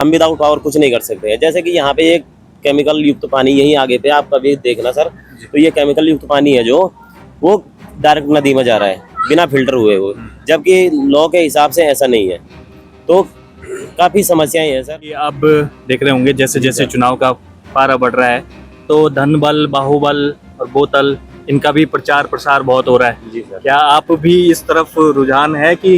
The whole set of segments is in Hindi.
हम विदाउट पावर कुछ नहीं कर सकते हैं। जैसे कि यहाँ पे एक केमिकल युक्त पानी यहीं आगे पे आप कभी देखना सर, तो ये केमिकल युक्त पानी है जो वो डायरेक्ट नदी में जा रहा है बिना फिल्टर हुए वो, जबकि लॉ के हिसाब से ऐसा नहीं है। तो काफ़ी समस्याएं हैं सर। ये अब देख रहे होंगे जैसे जैसे चुनाव का पारा बढ़ रहा है तो धन बल, बाहुबल और बोतल इनका भी प्रचार प्रसार बहुत हो रहा है। जी सर। क्या आप भी इस तरफ रुझान है कि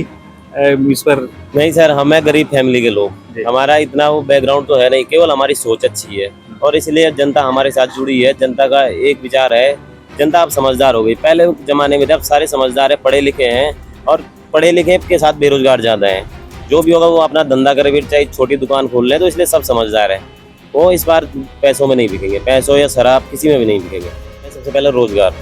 इस पर? नहीं सर, हमें गरीब फैमिली के लोग, हमारा इतना वो बैकग्राउंड तो है नहीं, केवल हमारी सोच अच्छी है और इसलिए जनता हमारे साथ जुड़ी है। जनता का एक विचार है, जनता अब समझदार हो गई। पहले जमाने में जब सारे समझदार है, पढ़े लिखे हैं और पढ़े लिखे के साथ बेरोजगार ज़्यादा हैं। जो भी होगा वो अपना धंधा करे, फिर चाहे छोटी दुकान खोल लें, तो इसलिए सब समझदार है। वो इस बार पैसों में नहीं बिकेंगे, पैसों या शराब किसी में भी नहीं बिकेंगे। सबसे पहले रोजगार,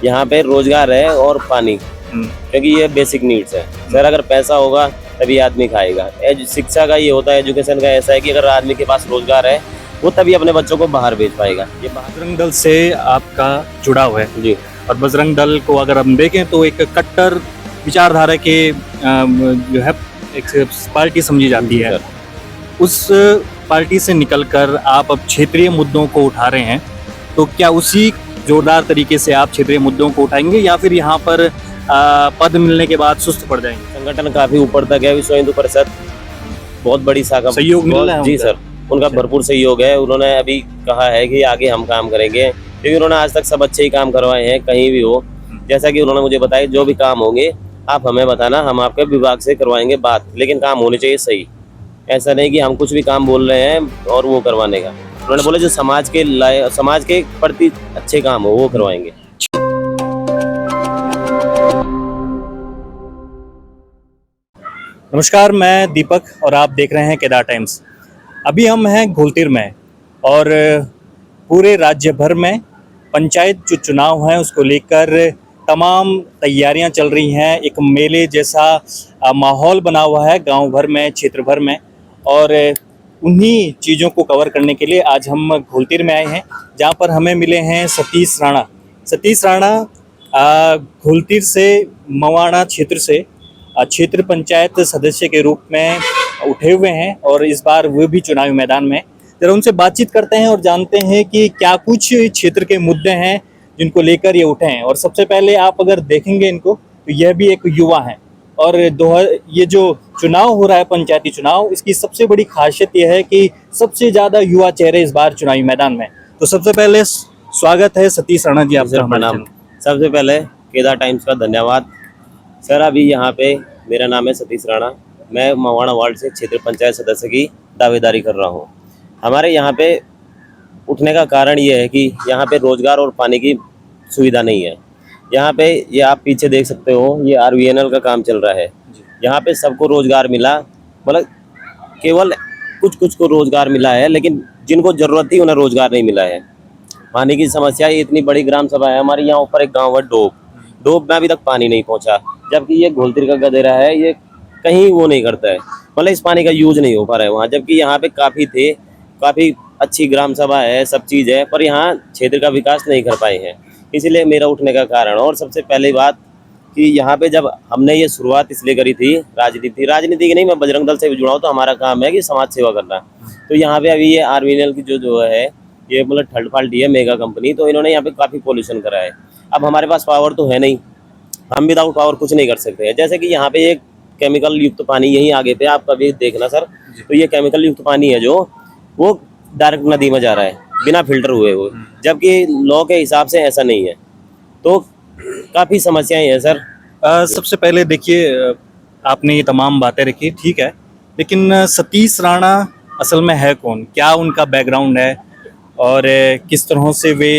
यहाँ पे रोजगार है और पानी, क्योंकि ये बेसिक नीड्स है सर। अगर पैसा होगा तभी आदमी खाएगा। शिक्षा का ये होता है, एजुकेशन का ऐसा है कि अगर आदमी के पास रोजगार है वो तभी अपने बच्चों को बाहर भेज पाएगा। ये बजरंग दल से आपका जुड़ाव है जी, और बजरंग दल को अगर हम देखें तो एक कट्टर विचारधारा के जो है एक पार्टी समझी जाती है। उस पार्टी से निकलकर आप अब क्षेत्रीय मुद्दों को उठा रहे हैं, तो क्या उसी जोरदार तरीके से आप क्षेत्रीय मुद्दों को उठाएंगे या फिर यहाँ पर पद मिलने के बाद सुस्त पड़ जाएंगे? संगठन काफी ऊपर तक है। विश्व हिंदू परिषद बहुत बड़ी शाखा, सहयोग मिल रहा है जी सर, उनका भरपूर सहयोग है। उन्होंने अभी कहा है कि आगे हम काम करेंगे, क्योंकि उन्होंने आज तक सब अच्छे ही काम करवाए हैं कहीं भी हो। जैसा कि उन्होंने मुझे बताया, जो भी काम होंगे आप हमें बताना, हम आपके विभाग से करवाएंगे बात, लेकिन काम होने चाहिए सही। ऐसा नहीं कि हम कुछ भी काम बोल रहे हैं और वो करवाने का। उन्होंने बोला जो समाज के प्रति अच्छे काम हो वो करवाएंगे। नमस्कार, मैं दीपक और आप देख रहे हैं केदार टाइम्स। अभी हम हैं घोलतीर में और पूरे राज्य भर में पंचायत जो चुनाव हैं उसको लेकर तमाम तैयारियां चल रही हैं। एक मेले जैसा माहौल बना हुआ है गांव भर में, क्षेत्र भर में, और उन्हीं चीज़ों को कवर करने के लिए आज हम घोलतीर में आए हैं, जहां पर हमें मिले हैं सतीश राणा। सतीश राणा घोलतीर से मवाना क्षेत्र से क्षेत्र पंचायत सदस्य के रूप में उठे हुए हैं और इस बार वो भी चुनावी मैदान में। जरा उनसे बातचीत करते हैं और जानते हैं कि क्या कुछ क्षेत्र के मुद्दे हैं जिनको लेकर ये उठे हैं। और सबसे पहले आप अगर देखेंगे इनको तो यह भी एक युवा है और ये जो चुनाव हो रहा है पंचायती चुनाव, इसकी सबसे बड़ी खासियत यह है कि सबसे ज़्यादा युवा चेहरे इस बार चुनावी मैदान में। तो सबसे पहले स्वागत है सतीश राणा जी आपका। प्रणाम। सबसे पहले केदार टाइम्स का धन्यवाद सर। अभी यहाँ पे मेरा नाम है सतीश राणा, मैं मवाना वार्ड से क्षेत्र पंचायत सदस्य की दावेदारी कर रहा हूँ। हमारे यहाँ पे उठने का कारण ये है कि यहाँ पे रोजगार और पानी की सुविधा नहीं है। यहाँ पे ये आप पीछे देख सकते हो, ये RVNL का काम चल रहा है। यहाँ पे सबको रोजगार मिला, मतलब केवल कुछ को रोजगार मिला है, लेकिन जिनको ज़रूरत थी उन्हें रोजगार नहीं मिला है। पानी की समस्या, ये इतनी बड़ी ग्राम सभा है हमारे यहाँ ऊपर, एक गाँव है डोब में अभी तक पानी नहीं पहुँचा, जबकि ये घोलतीर का गदेरा है, ये कहीं वो नहीं करता है, मतलब इस पानी का यूज नहीं हो पा रहा है वहाँ। जबकि यहाँ पे काफ़ी अच्छी ग्राम सभा है, सब चीज़ है, पर यहाँ क्षेत्र का विकास नहीं कर पाए हैं। इसीलिए मेरा उठने का कारण। और सबसे पहली बात कि यहाँ पे जब हमने ये शुरुआत इसलिए करी थी, राजनीति की नहीं, मैं बजरंग दल से भी जुड़ा हूँ, तो हमारा काम है कि समाज सेवा करना। तो यहाँ पे अभी ये RVNL की जो है ये मतलब थर्ड पार्टी है, मेगा कंपनी, तो इन्होंने यहाँ पे काफ़ी पॉल्यूशन करा है। अब हमारे पास पावर तो है नहीं, हम विदाउट पावर कुछ नहीं कर सकते हैं। जैसे कि यहाँ पे एक केमिकल युक्त पानी यहीं आगे पे आप कभी देखना सर, तो ये केमिकल युक्त पानी है जो वो डायरेक्ट नदी में जा रहा है बिना फिल्टर हुए वो, जबकि लॉ के हिसाब से ऐसा नहीं है। तो काफ़ी समस्याएं हैं सर। सबसे पहले देखिए, आपने ये तमाम बातें रखी, ठीक है, लेकिन सतीश राणा असल में है कौन, क्या उनका बैकग्राउंड है और किस तरह से वे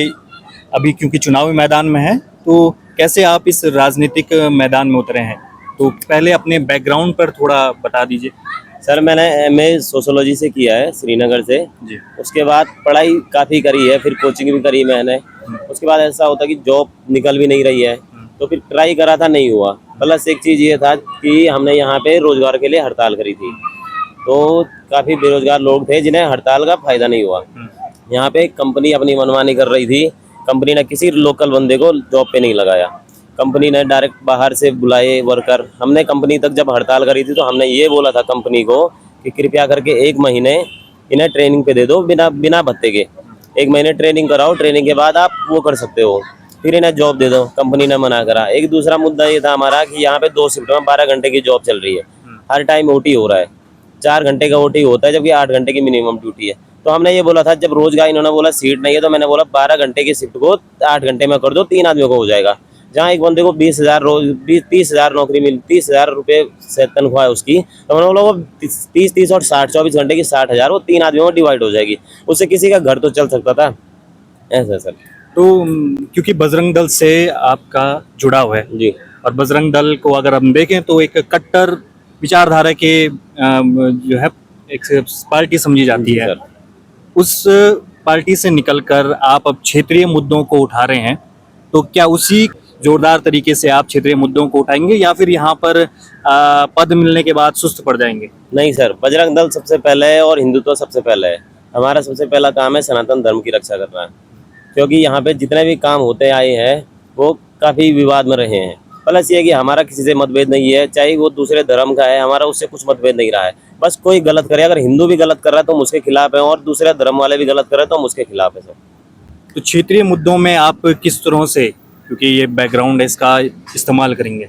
अभी, क्योंकि चुनावी मैदान में है, तो कैसे आप इस राजनीतिक मैदान में उतरे हैं? तो पहले अपने बैकग्राउंड पर थोड़ा बता दीजिए। सर मैंने MA सोशोलॉजी से किया है श्रीनगर से जी। उसके बाद पढ़ाई काफ़ी करी है, फिर कोचिंग भी करी मैंने। उसके बाद ऐसा होता कि जॉब निकल भी नहीं रही है, तो फिर ट्राई करा था, नहीं हुआ। प्लस एक चीज़ ये था कि हमने यहाँ पे रोजगार के लिए हड़ताल करी थी, तो काफ़ी बेरोजगार लोग थे जिन्हें हड़ताल का फ़ायदा नहीं हुआ। यहाँ पे कंपनी अपनी मनमानी कर रही थी, कंपनी ने किसी लोकल बंदे को जॉब पे नहीं लगाया, कंपनी ने डायरेक्ट बाहर से बुलाए वर्कर। हमने कंपनी तक जब हड़ताल करी थी तो हमने ये बोला था कंपनी को कि कृपया करके 1 महीने इन्हें ट्रेनिंग पे दे दो, बिना बिना भत्ते के। 1 महीने ट्रेनिंग कराओ, ट्रेनिंग के बाद आप वो कर सकते हो, फिर इन्हें जॉब दे दो। कंपनी ने मना करा। एक दूसरा मुद्दा ये था हमारा कि यहाँ पे 2 शिफ्ट में 12 घंटे की जॉब चल रही है, हर टाइम ओटी हो रहा है। 4 घंटे का ओटी होता है, जबकि 8 घंटे की मिनिमम ड्यूटी है। तो हमने ये बोला था, जब रोजगार इन्होंने बोला सीट नहीं है, तो मैंने बोला 12 घंटे की शिफ्ट को 8 घंटे में कर दो, 3 आदमियों को हो जाएगा। जहाँ एक बंदे को 20,000 रोज 30,000 नौकरी मिल 30,000 रुपये से तनख्वाह है उसकी, तो मैंने बोला वो 30 और 60 24 घंटे की 60,000 वो 3 आदमियों में डिवाइड हो जाएगी, उससे किसी का घर तो चल सकता था। ऐसा सर। तो क्योंकि बजरंग दल से आपका जुड़ाव है, जी और बजरंग दल को अगर हम देखें तो एक कट्टर विचारधारा के जो है एक पार्टी समझी जाती जी है। सर। उस पार्टी से निकलकर आप अब क्षेत्रीय मुद्दों को उठा रहे हैं, तो क्या उसी जोरदार तरीके से आप क्षेत्रीय मुद्दों को उठाएंगे, या फिर यहाँ पर पद मिलने के बाद सुस्त पड़ जाएंगे? नहीं सर, बजरंग दल सबसे पहले है और हिंदुत्व सबसे पहले है। हमारा सबसे पहला काम है सनातन धर्म की रक्षा करना, क्योंकि यहाँ पे जितने भी काम होते आए हैं वो काफ़ी विवाद में रहे हैं। प्लस ये है कि हमारा किसी से मतभेद नहीं है, चाहे वो दूसरे धर्म का है, हमारा उससे कुछ मतभेद नहीं रहा है। बस कोई गलत करे, अगर हिंदू भी गलत कर रहा है तो हम उसके खिलाफ है, और दूसरे धर्म वाले भी गलत कर रहे हैं तो हम उसके खिलाफ है सर। तो क्षेत्रीय मुद्दों में आप किस तरह से, क्योंकि ये बैकग्राउंड है, इसका इस्तेमाल करेंगे?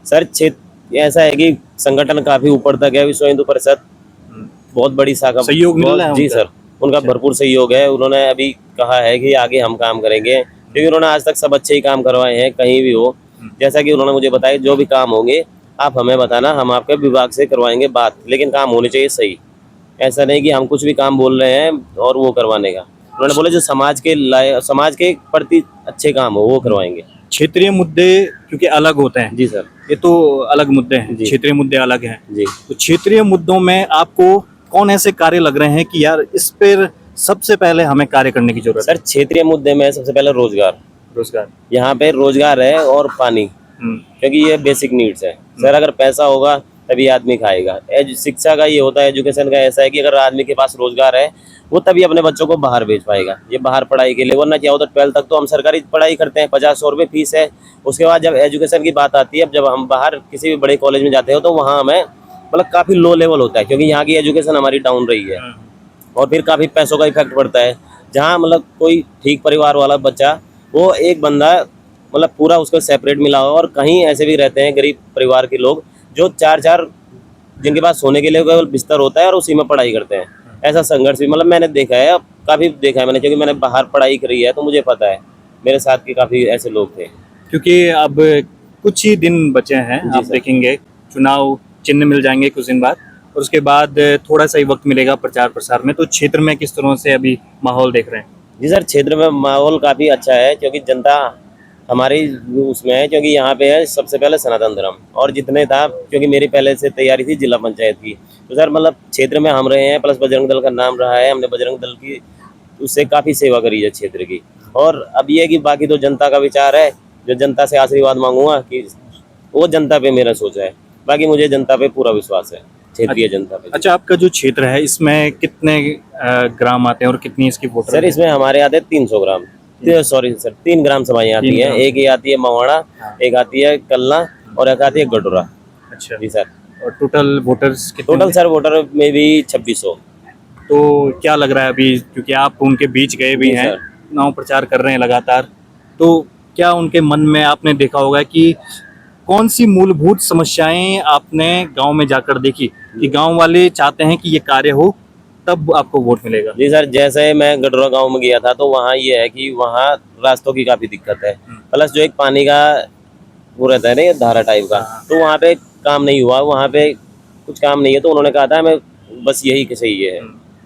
सर क्षेत्र ऐसा है कि संगठन काफ़ी ऊपर तक है, विश्व हिंदू परिषद बहुत बड़ी शाखा, सहयोग मिल रहा है जी उनका? सर, उनका भरपूर सहयोग है। उन्होंने अभी कहा है कि आगे हम काम करेंगे, क्योंकि उन्होंने आज तक सब अच्छे ही काम करवाए हैं कहीं भी हो। जैसा कि उन्होंने मुझे बताया, जो भी काम होंगे आप हमें बताना, हम आपके विभाग से करवाएंगे बात, लेकिन काम होने चाहिए सही। ऐसा नहीं कि हम कुछ भी काम बोल रहे हैं और वो करवाने का। उन्होंने बोला जो समाज के प्रति अच्छे काम हो वो करवाएंगे। क्षेत्रीय मुद्दे क्योंकि अलग होते हैं, जी सर। ये तो अलग मुद्दे हैं, जी। क्षेत्रीय मुद्दे अलग हैं। जी तो क्षेत्रीय मुद्दों में आपको कौन ऐसे कार्य लग रहे हैं कि यार इस पर सबसे पहले हमें कार्य करने की जरूरत सर, क्षेत्रीय मुद्दे में सबसे पहले रोजगार। है? रोजगार। यहाँ पे रोजगार है और पानी, क्योंकि ये बेसिक नीड्स है सर। अगर पैसा होगा तभी आदमी खाएगा। शिक्षा का ये होता है, एजुकेशन का ऐसा है कि अगर आदमी के पास रोजगार है वो तभी अपने बच्चों को बाहर भेज पाएगा, ये बाहर पढ़ाई के लिए। वरना क्या होता है, 12th तक तो हम सरकारी पढ़ाई करते हैं, 50-100 रुपये फीस है। उसके बाद जब एजुकेशन की बात आती है, जब हम बाहर किसी भी बड़े कॉलेज में जाते हो तो वहाँ हमें मतलब काफ़ी लो लेवल होता है, क्योंकि यहाँ की एजुकेशन हमारी डाउन रही है, और फिर काफ़ी पैसों का इफेक्ट पड़ता है। जहाँ मतलब कोई ठीक परिवार वाला बच्चा, वो एक बंदा मतलब पूरा उसको सेपरेट मिला हो, और कहीं ऐसे भी रहते हैं गरीब परिवार के लोग जो 4-4 जिनके पास सोने के लिए केवल बिस्तर होता है और उसी में पढ़ाई करते हैं। ऐसा संघर्ष भी मतलब मैंने देखा है, काफ़ी देखा है मैंने, क्योंकि मैंने बाहर पढ़ाई करी है तो मुझे पता है। मेरे साथ के काफ़ी ऐसे लोग थे। क्योंकि अब कुछ ही दिन बचे हैं, जी आप सर। देखेंगे चुनाव चिन्ह मिल जाएंगे कुछ दिन बाद, और उसके बाद थोड़ा सा ही वक्त मिलेगा प्रचार प्रसार में। तो क्षेत्र में किस तरह से अभी माहौल देख रहे हैं? जी सर, क्षेत्र में माहौल काफ़ी अच्छा है, क्योंकि जनता हमारी उसमें है, क्योंकि यहाँ पे है सबसे पहले सनातन धर्म, और जितने था, क्योंकि मेरी पहले से तैयारी थी जिला पंचायत की, तो सर मतलब क्षेत्र में हम रहे हैं, प्लस बजरंग दल का नाम रहा है, हमने बजरंग दल की उससे काफ़ी सेवा करी है क्षेत्र की। और अब ये है कि बाकी तो जनता का विचार है, जो जनता से आशीर्वाद मांगूंगा कि वो जनता पे मेरा सोचा है। बाकी मुझे जनता पे पूरा विश्वास है, क्षेत्रीय जनता पे। अच्छा, आपका जो क्षेत्र है इसमें कितने ग्राम आते हैं और कितनी इसकी वोटर? सर इसमें हमारे आते हैं 300 ग्राम, सॉरी सर 3 ग्राम सभाएं आती 3 हैं। ग्राम। एक ये आती है मवाड़ा, हाँ। एक आती है कलना, और एक आती है गडोरा। अच्छा, जी सर। और टोटल वोटर्स कितने टोटल होंगे? सर वोटर में भी 2600। तो क्या लग रहा है अभी, क्योंकि आप उनके बीच गए भी जी हैं, सर। चुनाव प्रचार कर रहे हैं लगातार, तो क्या उनके मन में आपने देखा होगा कि कौन सी मूलभूत समस्याएं आपने गांव में जाकर देखी कि गांव वाले चाहते हैं कि ये कार्य हो, तब आपको वोट मिलेगा? जी सर, जैसे मैं गडोरा गांव में गया था तो वहाँ ये है कि वहाँ रास्तों की काफ़ी दिक्कत है, प्लस जो एक पानी का वो रहता है ना, ये धारा टाइप का, तो वहाँ पे काम नहीं हुआ, वहाँ पे कुछ काम नहीं है। तो उन्होंने कहा था हमें बस यही कि सही है,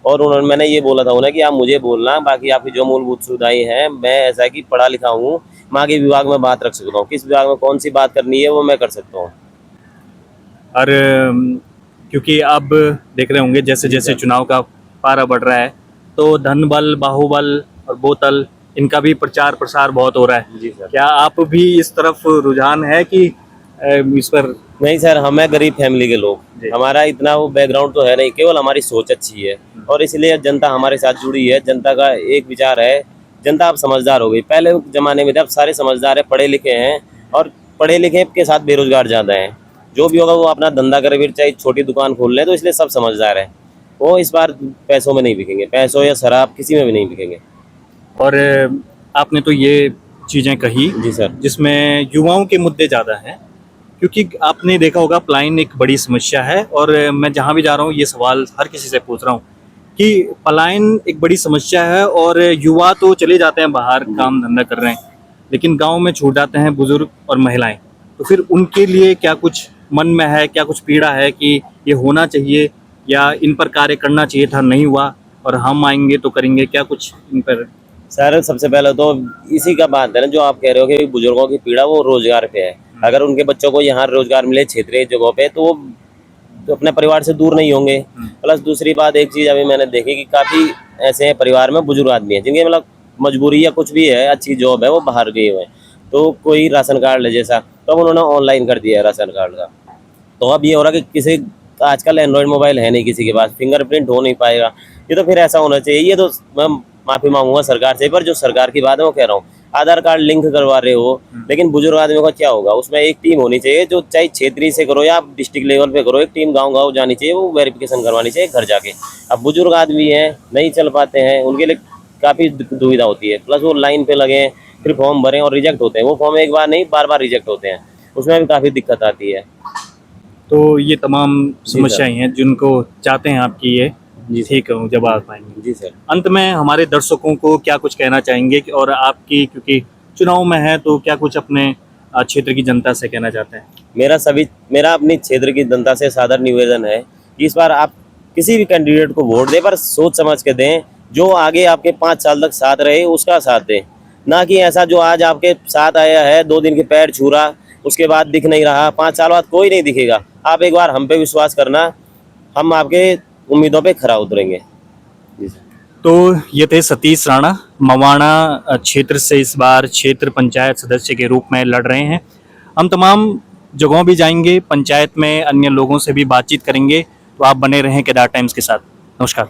और उन्होंने मैंने ये बोला था उन्हें कि आप मुझे बोलना, बाकी आपकी जो मूलभूत सुविधाएं हैं, मैं ऐसा है कि पढ़ा लिखा हूँ, मैं आगे विभाग में बात रख सकता हूँ, किस विभाग में कौन सी बात करनी है वो मैं कर सकता हूँ। और क्योंकि अब देख रहे होंगे जैसे जैसे चुनाव का पारा बढ़ रहा है, तो धन बल, बाहुबल और बोतल, इनका भी प्रचार प्रसार बहुत हो रहा है। जी सर। क्या आप भी इस तरफ रुझान है कि इस पर? नहीं सर, हमें गरीब फैमिली के लोग, जी। हमारा इतना वो बैकग्राउंड तो है नहीं, केवल हमारी सोच अच्छी है, और इसलिए जनता हमारे साथ जुड़ी है। जनता का एक विचार है, जनता अब समझदार हो गई। पहले ज़माने में थे, अब सारे समझदार है, पढ़े लिखे हैं, और पढ़े लिखे के साथ बेरोजगार ज़्यादा हैं। जो भी होगा वो अपना धंधा करे, फिर चाहे छोटी दुकान खोल ले, तो इसलिए सब समझदार है। वो इस बार पैसों में नहीं बिकेंगे, पैसों या शराब किसी में भी नहीं बिकेंगे। और आपने तो ये चीज़ें कही जी सर। जिसमें युवाओं के मुद्दे ज़्यादा हैं, क्योंकि आपने देखा होगा पलायन एक बड़ी समस्या है। और मैं जहाँ भी जा रहा हूँ ये सवाल हर किसी से पूछ रहा हूँ कि पलायन एक बड़ी समस्या है, और युवा तो चले जाते हैं बाहर काम धंधा कर रहे हैं, लेकिन गांव में छूट जाते हैं बुजुर्ग और महिलाएं। तो फिर उनके लिए क्या कुछ मन में है, क्या कुछ पीड़ा है कि ये होना चाहिए या इन पर कार्य करना चाहिए था, नहीं हुआ और हम आएंगे तो करेंगे, क्या कुछ इन पर? सर सबसे पहले तो इसी का बात है ना, जो आप कह रहे हो कि बुजुर्गों की पीड़ा, वो रोजगार पे है। अगर उनके बच्चों को यहाँ रोजगार मिले क्षेत्रीय जगहों पे, तो वो तो अपने परिवार से दूर नहीं होंगे। प्लस दूसरी बात, एक चीज़ अभी मैंने देखी कि काफ़ी ऐसे परिवार में बुजुर्ग आदमी हैं जिनके मतलब मजबूरी या कुछ भी है, अच्छी जॉब है, वो बाहर गए हुए हैं, तो कोई राशन कार्ड ले जैसा, तो अब उन्होंने ऑनलाइन कर दिया है राशन कार्ड का। तो अब ये हो रहा कि किसी, आजकल एंड्रॉयड मोबाइल है नहीं किसी के पास, फिंगरप्रिंट हो नहीं पाएगा। ये तो फिर ऐसा होना चाहिए, ये तो मैं माफ़ी मांगूंगा सरकार से, पर जो सरकार की बात है वो कह रहा हूँ, आधार कार्ड लिंक करवा रहे हो, लेकिन बुजुर्ग आदमियों का क्या होगा? उसमें एक टीम होनी चाहिए, जो चाहे क्षेत्रीय से करो या डिस्ट्रिक्ट लेवल पे करो, एक टीम गांव गांव जानी चाहिए, वो वेरिफिकेशन करवानी चाहिए घर जाके। अब बुजुर्ग आदमी हैं, नहीं चल पाते हैं, उनके लिए काफ़ी दुविधा होती है। प्लस वो लाइन पे लगे हैं, फिर फॉर्म भरें और रिजेक्ट होते हैं, वो फॉर्म एक बार नहीं बार बार रिजेक्ट होते हैं, उसमें भी काफ़ी दिक्कत आती है। तो ये तमाम सर। समस्याएं हैं जिनको चाहते हैं आपकी ये जी ठीक हो जब आ पाएंगे। जी सर। अंत में हमारे दर्शकों को क्या कुछ कहना चाहेंगे और आपकी, क्योंकि चुनाव में है, तो क्या कुछ अपने क्षेत्र की जनता से कहना चाहते हैं? मेरा अपनी क्षेत्र की जनता से सादर निवेदन है कि इस बार आप किसी भी कैंडिडेट को वोट दें, पर सोच समझ के दें, जो आगे आपके 5 साल तक साथ रहे उसका साथ दें, ना कि ऐसा जो आज आपके साथ आया है, 2 दिन के पैर छू रहा, उसके बाद दिख नहीं रहा, 5 साल बाद कोई नहीं दिखेगा। आप एक बार हम पे विश्वास करना, हम आपके उम्मीदों पे खरा उतरेंगे। जी सर। तो ये थे सतीश राणा, मवाना क्षेत्र से इस बार क्षेत्र पंचायत सदस्य के रूप में लड़ रहे हैं। हम तमाम जगहों भी जाएंगे, पंचायत में अन्य लोगों से भी बातचीत करेंगे, तो आप बने रहें केदार टाइम्स के साथ। नमस्कार।